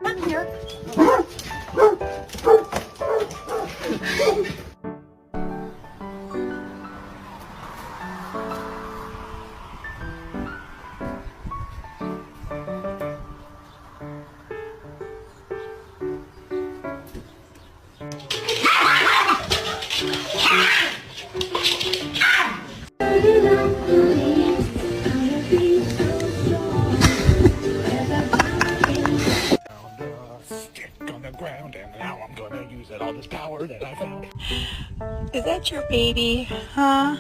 Come here. Stick on the ground, and now I'm gonna use it all this power that I found. Is that your baby, huh?